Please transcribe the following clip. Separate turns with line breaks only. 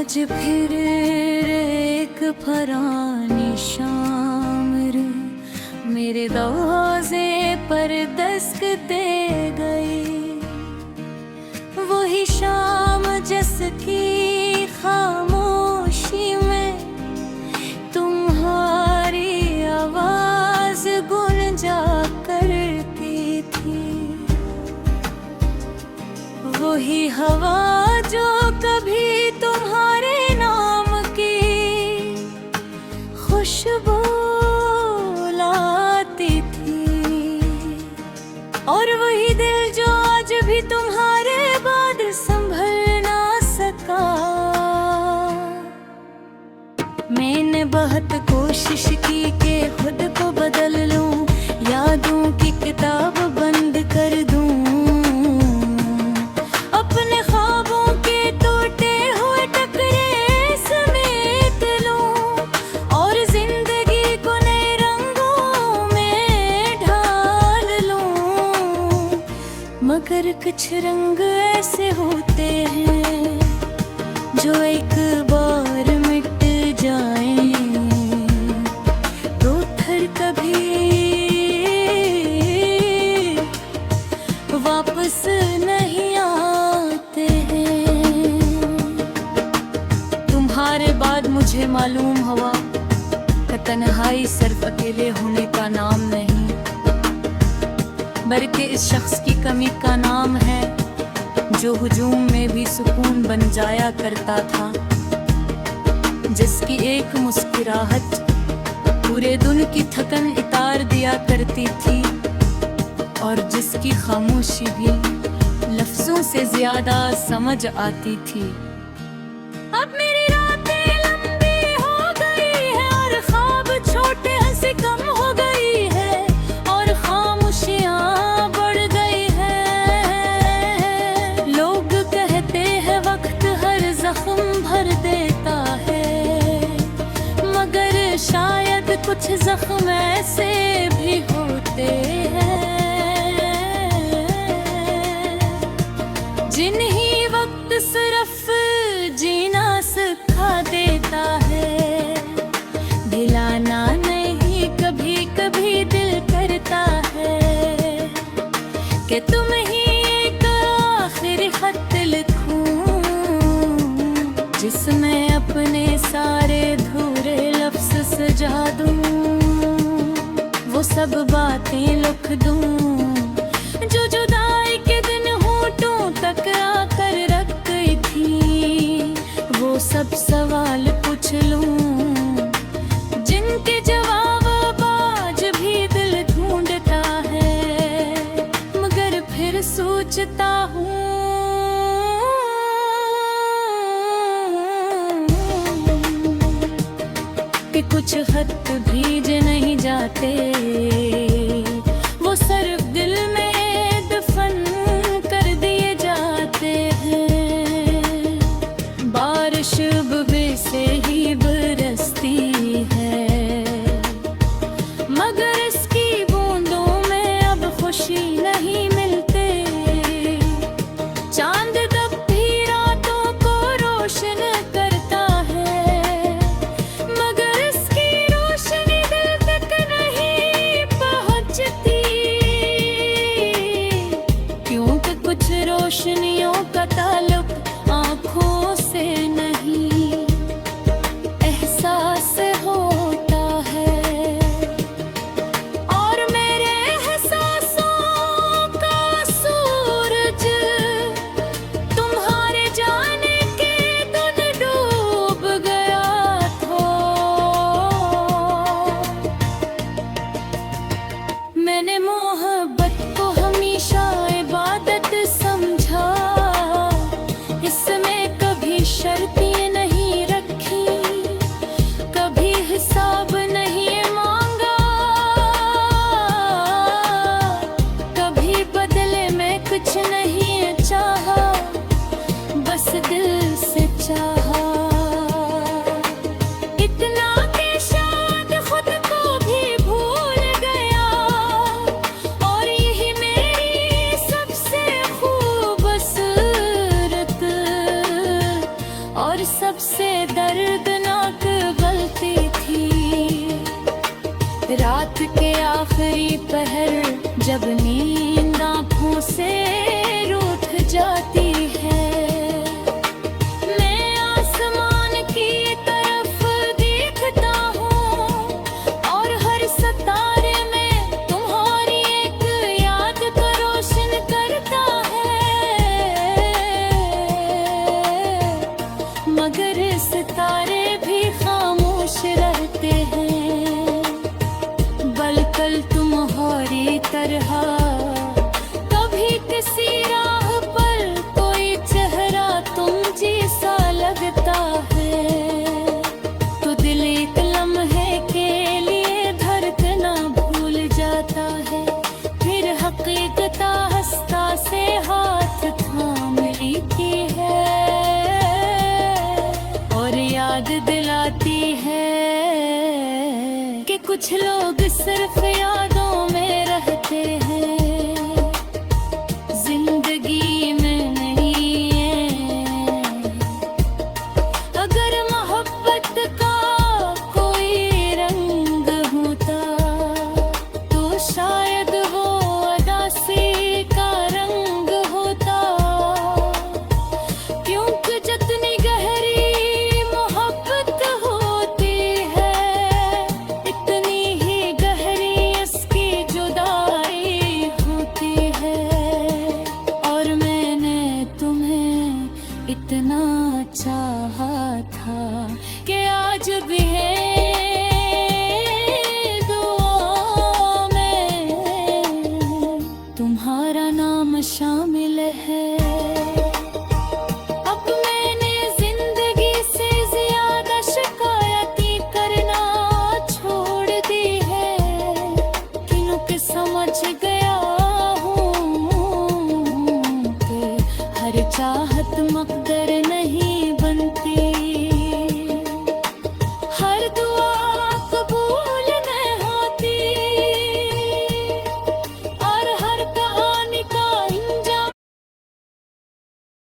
आज फिर एक फरानी शाम रे मेरे दरवाजे पर दस्तक दे गई। वही शाम जिसकी खामोशी में तुम्हारी आवाज गुंजा करती थी। वही हवा जो कभी तुम्हारे नाम की खुशबू लाती थी, और वही दिल जो आज भी तुम्हारे बाद संभल ना सका। मैंने बहुत कोशिश की कि खुद को बदल लूं, यादों की किताब बंद कर दूं, अपने ख्वाबों के टूटे हुए टुकड़े समेट लूं, और जिंदगी को नए रंगों में ढाल लूं। मगर कुछ रंग ऐसे होते हैं जो एक बार मिट जाएं तो फिर कभी वापस नहीं आते हैं। तुम्हारे बाद मुझे मालूम हुआ कि तन्हाई सिर्फ अकेले होने का नाम नहीं, बल्कि इस शख्स की कमी का नाम है जो हुजूम में भी सुकून बन जाया करता था, जिसकी एक मुस्कुराहट पूरे दिन की थकन उतार दिया करती थी, और जिसकी खामोशी भी लफ्जों से ज्यादा समझ आती थी। अब मेरी रातें लंबी हो गई है और ख्वाब छोटे हंसी कम हो गई है, और खामोशियां बढ़ गई है। लोग कहते हैं वक्त हर जख्म भर देता है, मगर शायद कुछ जख्म ऐसे भी होते हैं जिन्हीं वक्त सिर्फ जीना सिखा देता है। ढिलाना नहीं, कभी कभी दिल करता है कि तुम ही एक आखिरी खत लिखूं, जिसमें अपने सारे धूरे लफ्ज सजा दूं, वो सब बातें लिख दूं जो जुदाई के दिन होठों तक आकर रख गई थी। वो सब सवाल पूछ लूं जिनके जवाब आज भी दिल ढूंढता है, मगर फिर सोचता हूँ कि कुछ खत भेज नहीं जाते, वो सिर्फ दिल में दफन कर दिए जाते हैं। बारिश बे से ही बरसती है, मगर इसकी बूंदों में अब खुशी नहीं मिलते। चांद तब भी रातों को रोशन करता है, मगर इसकी रोशनी दिल तक नहीं पहुंचती, क्योंकि कुछ रोशनियों का ताल्लुक आँखों से नहीं एहसास होता है। और मेरे एहसासों का सूरज तुम्हारे जाने के दिन डूब गया था। मैंने मोहब्बत को हमेशा इबादत समझा, लोग सिर्फ यादों में रहते हैं, जिंदगी में नहीं है। अगर मोहब्बत का कोई रंग होता तो शायद वो उदासी का रंग होता, क्योंकि जितनी गहरी मोहब्बत होती है इतनी ही गहरी इसकी जुदाई होती है। और मैंने तुम्हें इतना चाहा था कि आज भी है दुआओं में तुम्हारा नाम शामिल है। अब मैंने जिंदगी से ज्यादा शिकायती करना छोड़ दी है, क्योंकि समझ गया हूँ कि हर चाहत मकदर नहीं